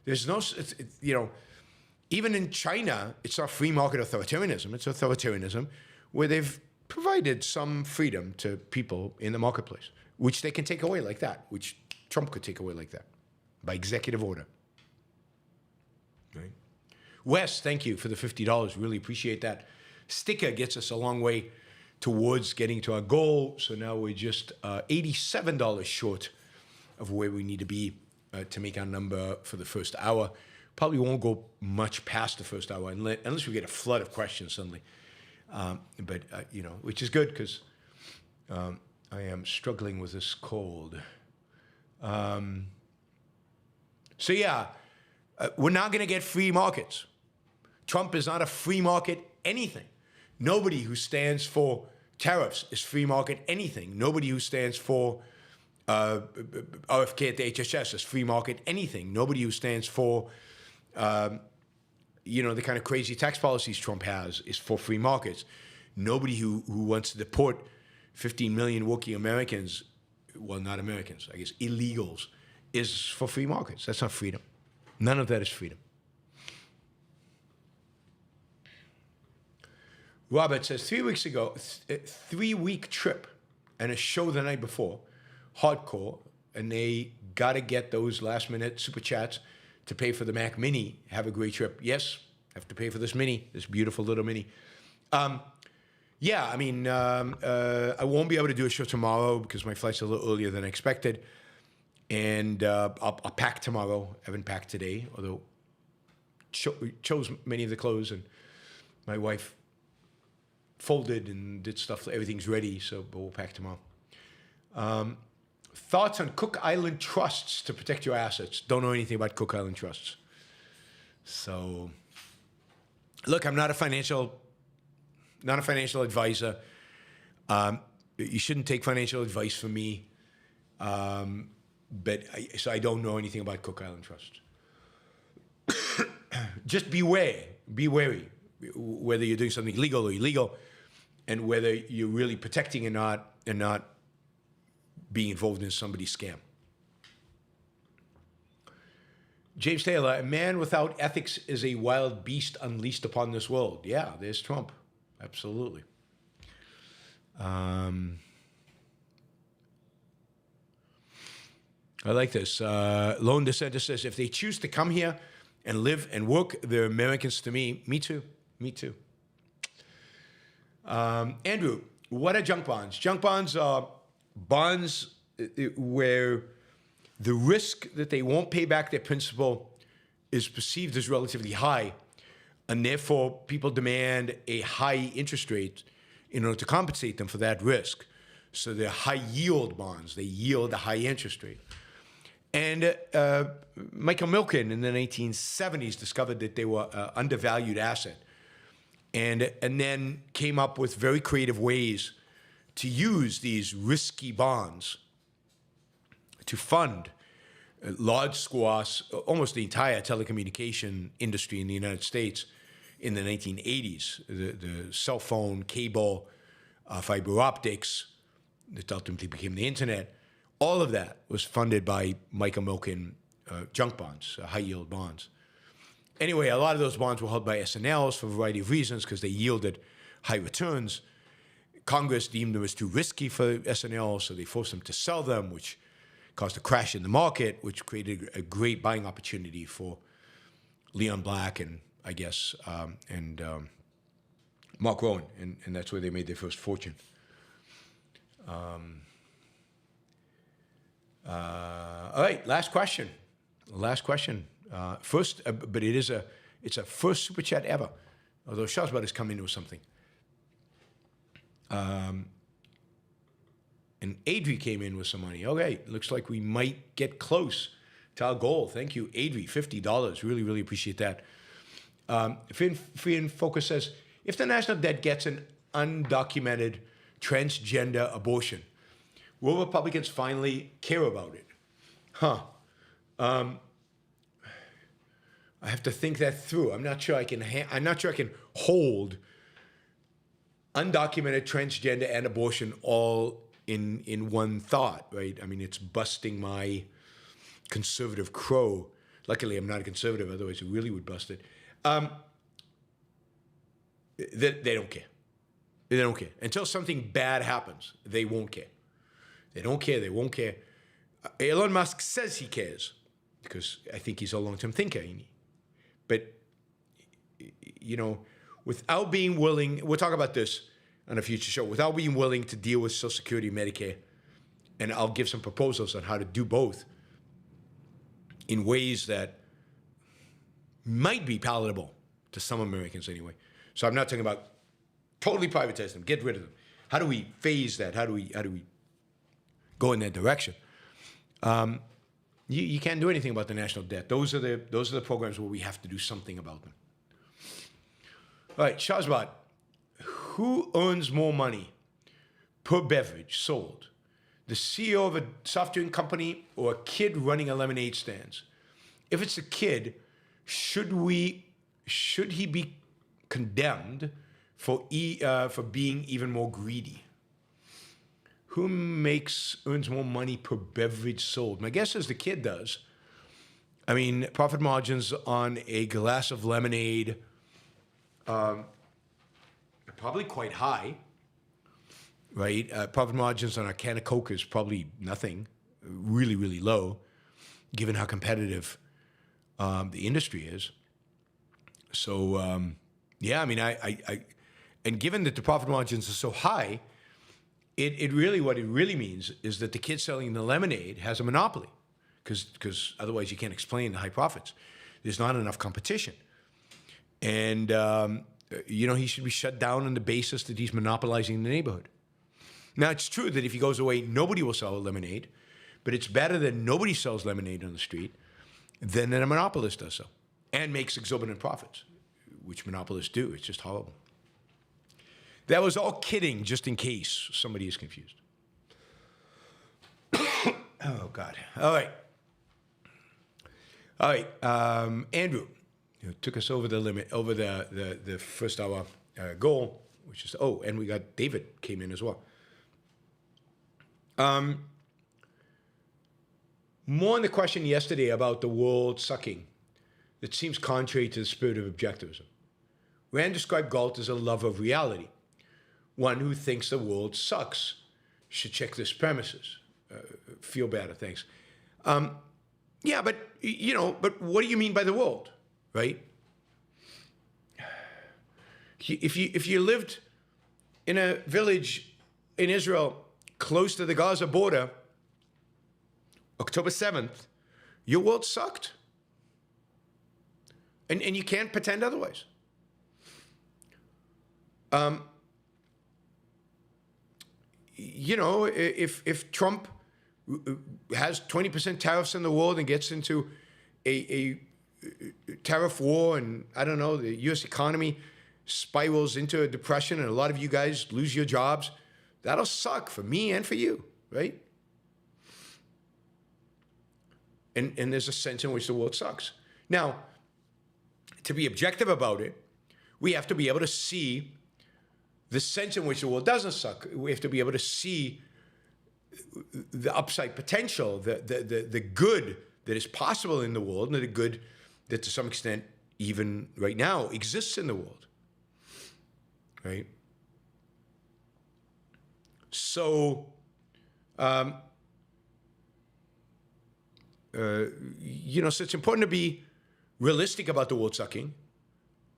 there's no, even in China, it's not free market authoritarianism. It's authoritarianism where they've provided some freedom to people in the marketplace, which they can take away like that, which Trump could take away like that by executive order. Right? Wes, thank you for the $50. Really appreciate that. sticker gets us a long way towards getting to our goal. So now we're just $87 short of where we need to be to make our number for the first hour. Probably won't go much past the first hour unless we get a flood of questions suddenly. But which is good because I am struggling with this cold. So yeah, we're not going to get free markets. Trump is not a free market anything. Nobody who stands for tariffs is free market anything. Nobody who stands for RFK at the HHS is free market anything. Nobody who stands for the kind of crazy tax policies Trump has is for free markets. Nobody who wants to deport 15 million working Americans, well, not Americans, I guess, illegals, is for free markets. That's not freedom. None of that is freedom. Robert says, 3 weeks ago, 3-week trip and a show the night before, hardcore, and they got to get those last-minute super chats to pay for the Mac Mini. Have a great trip. Yes, have to pay for this Mini, this beautiful little Mini. I won't be able to do a show tomorrow because my flight's a little earlier than expected. And I'll pack tomorrow. I haven't packed today, although chose many of the clothes, and my wife folded and did stuff. Everything's ready, but we'll pack tomorrow. Thoughts on Cook Island trusts to protect your assets? Don't know anything about Cook Island trusts. So, look, I'm not a financial advisor. You shouldn't take financial advice from me. So I don't know anything about Cook Island trusts. Just be wary, whether you're doing something legal or illegal, and whether you're really protecting and not being involved in somebody's scam. James Taylor, a man without ethics is a wild beast unleashed upon this world. Yeah, there's Trump. Absolutely. I like this. Lone Dissenter says, if they choose to come here and live and work, they're Americans to me. Me too. Me too. Andrew, what are junk bonds? Junk bonds are bonds where the risk that they won't pay back their principal is perceived as relatively high, and therefore people demand a high interest rate in order to compensate them for that risk. So they're high yield bonds. They yield a high interest rate. And Michael Milken in the 1970s discovered that they were an undervalued asset, and then came up with very creative ways to use these risky bonds to fund large swaths, almost the entire telecommunication industry in the United States in the 1980s. The cell phone, cable, fiber optics, that ultimately became the internet. All of that was funded by Michael Milken junk bonds, high-yield bonds. Anyway, a lot of those bonds were held by S&Ls for a variety of reasons because they yielded high returns. Congress deemed them as too risky for S&Ls, so they forced them to sell them, which caused a crash in the market, which created a great buying opportunity for Leon Black and, I guess, Mark Rowan, and that's where they made their first fortune. All right, last question. First, but it's a first super chat ever. Although Shazbot has come in with something. And Adri came in with some money. Okay, looks like we might get close to our goal. Thank you, Adri, $50. Really, really appreciate that. Free and Focus says, if the national debt gets an undocumented transgender abortion, will Republicans finally care about it? I have to think that through. I'm not sure I can hold undocumented transgender and abortion all in one thought, right? I mean, it's busting my conservative crow. Luckily, I'm not a conservative, otherwise it really would bust it. They don't care. They don't care. Until something bad happens, they won't care. They don't care. They won't care. Elon Musk says he cares because I think he's a long-term thinker. But, when without being willing, we'll talk about this on a future show, without being willing to deal with Social Security and Medicare, and I'll give some proposals on how to do both in ways that might be palatable to some Americans anyway. So I'm not talking about totally privatize them, get rid of them. How do we phase that? How do we go in that direction? You can't do anything about the national debt. Those are the programs where we have to do something about them. All right, Shazbot, who earns more money per beverage sold? The CEO of a soft drink company or a kid running a lemonade stand? If it's a kid, should he be condemned for being even more greedy? Who earns more money per beverage sold? My guess is the kid does. I mean, profit margins on a glass of lemonade are probably quite high, right? Profit margins on a can of Coke is probably nothing, really, really low, given how competitive the industry is. So, yeah, I mean, and given that the profit margins are so high, what it really means is that the kid selling the lemonade has a monopoly, because otherwise you can't explain the high profits. There's not enough competition. And, he should be shut down on the basis that he's monopolizing the neighborhood. Now, it's true that if he goes away, nobody will sell lemonade, but it's better that nobody sells lemonade on the street than that a monopolist does so and makes exorbitant profits, which monopolists do. It's just horrible. That was all kidding, just in case somebody is confused. Oh, God. All right. Andrew, took us over the limit, over the first hour goal, which is, and we got David came in as well. More on the question yesterday about the world sucking that seems contrary to the spirit of objectivism. Rand described Galt as a lover of reality, one who thinks the world sucks. Should check this premises. Feel better, thanks. Yeah, but what do you mean by the world, right? If you lived in a village in Israel close to the Gaza border, October 7th, your world sucked. And you can't pretend otherwise. If Trump has 20% tariffs in the world and gets into a tariff war, and I don't know, the U.S. economy spirals into a depression and a lot of you guys lose your jobs, that'll suck for me and for you, right? And there's a sense in which the world sucks. Now, to be objective about it, we have to be able to see the sense in which the world doesn't suck. We have to be able to see the upside potential, the good that is possible in the world, and the good that to some extent, even right now, exists in the world, right? So, so it's important to be realistic about the world sucking,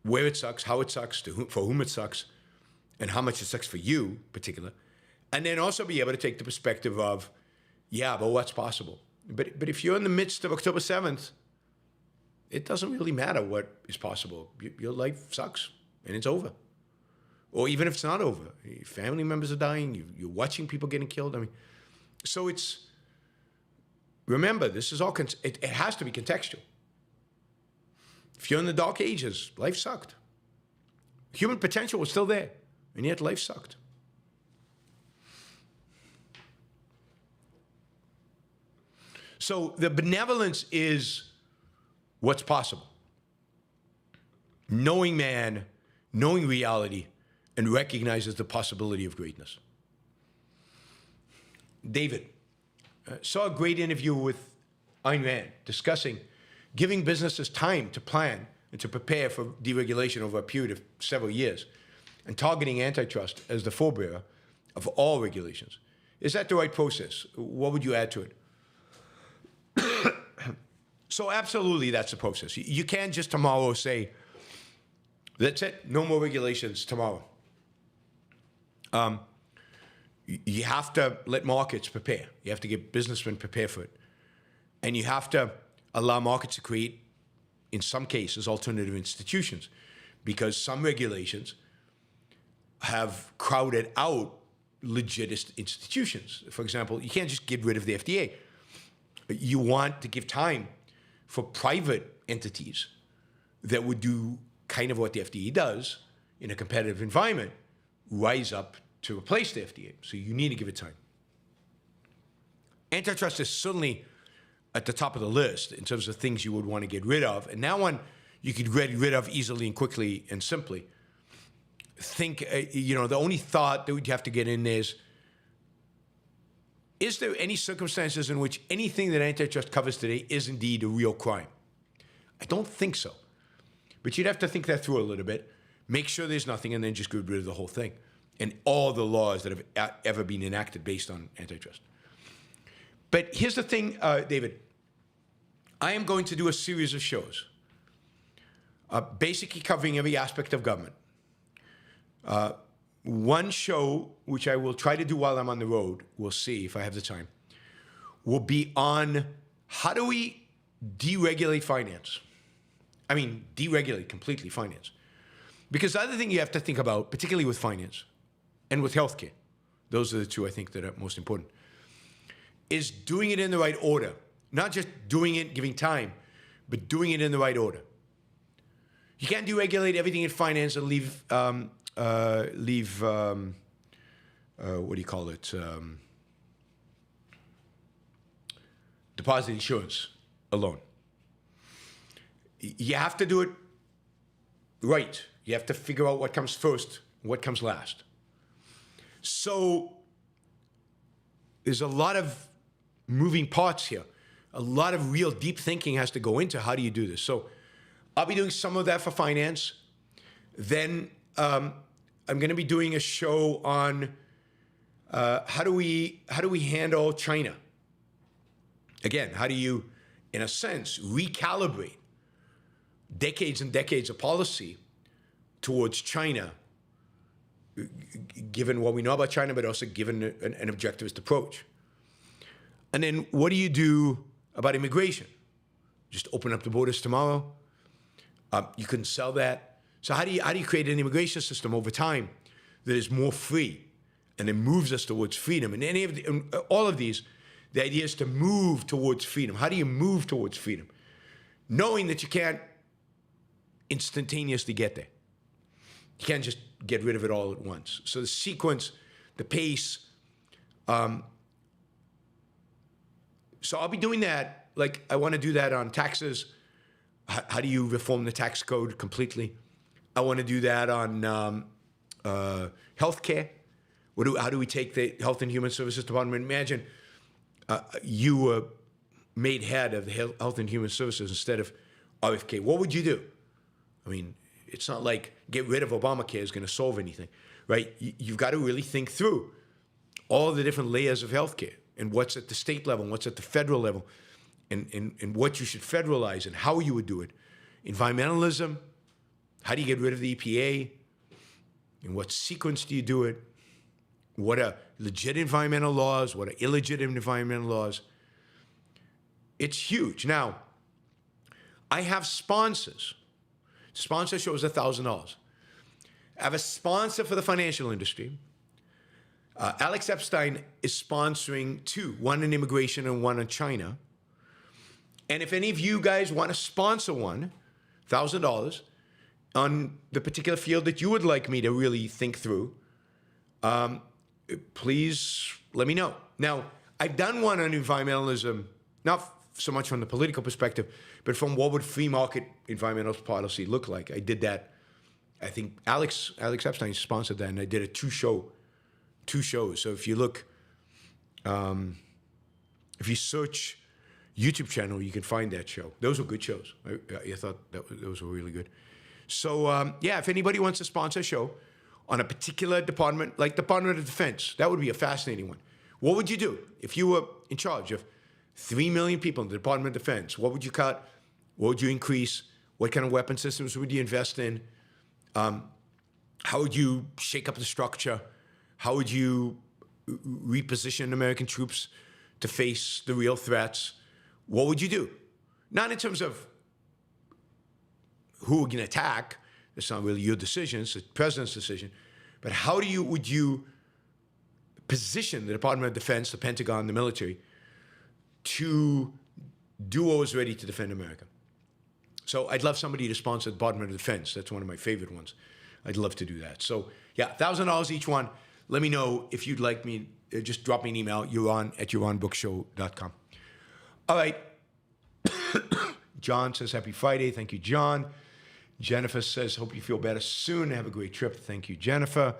where it sucks, how it sucks, for whom it sucks, and how much it sucks for you in particular. And then also be able to take the perspective of, yeah, but what's possible? But if you're in the midst of October 7th, it doesn't really matter what is possible. Your life sucks, and it's over. Or even if it's not over, your family members are dying, you're watching people getting killed. I mean, so remember, this is all, it has to be contextual. If you're in the dark ages, life sucked. Human potential was still there, and yet life sucked. So the benevolence is what's possible. Knowing man, knowing reality, and recognizes the possibility of greatness. David, saw a great interview with Ayn Rand discussing giving businesses time to plan and to prepare for deregulation over a period of several years, and targeting antitrust as the forebearer of all regulations. Is that the right process? What would you add to it? So absolutely, that's the process. You can't just tomorrow say, That's it. No more regulations tomorrow. You have to let markets prepare. You have to get businessmen prepared for it. And you have to allow markets to create, in some cases, alternative institutions, because some regulations have crowded out legit institutions. For example, you can't just get rid of the FDA. You want to give time for private entities that would do kind of what the FDA does in a competitive environment, rise up to replace the FDA. So you need to give it time. Antitrust is certainly at the top of the list in terms of things you would want to get rid of. And that one you could get rid of easily and quickly and simply. Think, the only thought that we'd have to get in is there any circumstances in which anything that antitrust covers today is indeed a real crime? I don't think so. But you'd have to think that through a little bit, make sure there's nothing, and then just get rid of the whole thing and all the laws that have ever been enacted based on antitrust. But here's the thing, David. I am going to do a series of shows, basically covering every aspect of government. One show, which I will try to do while I'm on the road, we'll see if I have the time, will be on how do we deregulate finance? I mean, deregulate completely finance. Because the other thing you have to think about, particularly with finance and with healthcare, those are the two I think that are most important, is doing it in the right order. Not just doing it, giving time, but doing it in the right order. You can't deregulate everything in finance and leave what do you call it? Deposit insurance alone. You have to do it right. You have to figure out what comes first, what comes last. So there's a lot of moving parts here. A lot of real deep thinking has to go into how do you do this. So I'll be doing some of that for finance. Then I'm going to be doing a show on how do we handle China. Again, how do you, in a sense, recalibrate decades and decades of policy towards China, given what we know about China, but also given an objectivist approach. And then what do you do about immigration? Just open up the borders tomorrow? You couldn't sell that. So how do you create an immigration system over time that is more free and then moves us towards freedom? And all of these, the idea is to move towards freedom. How do you move towards freedom? Knowing that you can't instantaneously get there. You can't just get rid of it all at once. So the sequence, the pace. So I'll be doing that. Like, I want to do that on taxes. How do you reform the tax code completely? I want to do that on healthcare. How do we take the Health and Human Services Department? Imagine you were made head of the Health and Human Services instead of RFK. What would you do? I mean, it's not like get rid of Obamacare is going to solve anything, right? You've got to really think through all the different layers of healthcare and what's at the state level, and what's at the federal level, and what you should federalize and how you would do it. Environmentalism, how do you get rid of the EPA? In what sequence do you do it? What are legit environmental laws? What are illegitimate environmental laws? It's huge. Now, I have sponsors. Sponsor show is $1,000. I have a sponsor for the financial industry. Alex Epstein is sponsoring two, one on immigration and one on China. And if any of you guys want to sponsor one, $1,000, on the particular field that you would like me to really think through, please let me know. Now, I've done one on environmentalism, not so much from the political perspective, but from what would free market environmental policy look like. I did that. I think Alex Epstein sponsored that, and I did a two shows. So if you look, if you search YouTube channel, you can find that show. Those were good shows. I thought those were really good. So yeah, if anybody wants to sponsor a show on a particular department, like Department of Defense, that would be a fascinating one. What would you do if you were in charge of 3 million people in the Department of Defense? What would you cut? What would you increase? What kind of weapon systems would you invest in? How would you shake up the structure? How would you reposition American troops to face the real threats? What would you do? Not in terms of who we're going to attack. It's not really your decision. It's the president's decision. But how would you position the Department of Defense, the Pentagon, the military, to do what was ready to defend America? So I'd love somebody to sponsor the Department of Defense. That's one of my favorite ones. I'd love to do that. So yeah, $1,000 each one. Let me know if you'd like me. Just drop me an email, yaron@yaronbrookshow.com. All right. John says, happy Friday. Thank you, John. Jennifer says, hope you feel better soon. Have a great trip. Thank you, Jennifer.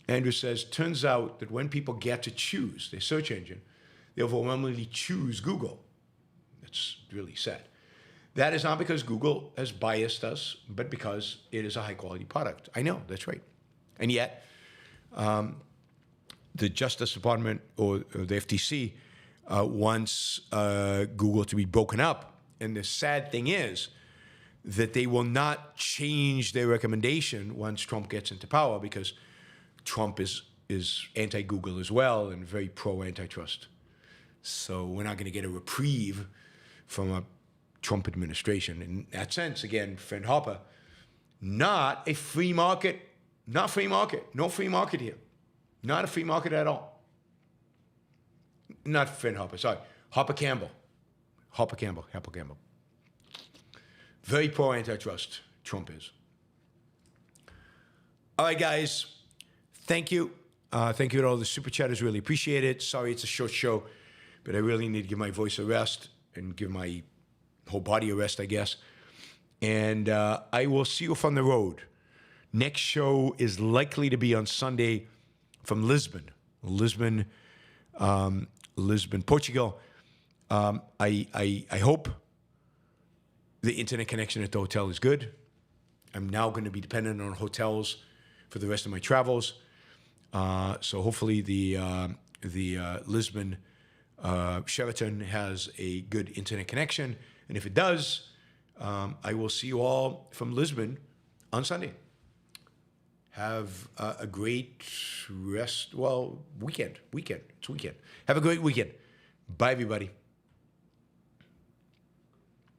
Andrew says, turns out that when people get to choose their search engine, they overwhelmingly choose Google. That's really sad. That is not because Google has biased us, but because it is a high-quality product. I know, that's right. And yet, the Justice Department or the FTC wants Google to be broken up. And the sad thing is that they will not change their recommendation once Trump gets into power, because Trump is anti-Google as well and very pro-antitrust. So we're not going to get a reprieve from a Trump administration. In that sense, again, friend Hopper, not a free market, not free market, no free market here. Not a free market at all. Not friend Hopper, sorry, Hopper Campbell. Very pro-antitrust, Trump is. All right, guys, thank you. Thank you to all the super chatters, really appreciate it. Sorry it's a short show, but I really need to give my voice a rest and give my whole body a rest, I guess. And I will see you from the road. Next show is likely to be on Sunday from Lisbon, Portugal. I hope the internet connection at the hotel is good. I'm now going to be dependent on hotels for the rest of my travels. So hopefully the Lisbon Sheraton has a good internet connection. And if it does, I will see you all from Lisbon on Sunday. Have a great weekend. It's weekend. Have a great weekend. Bye, everybody.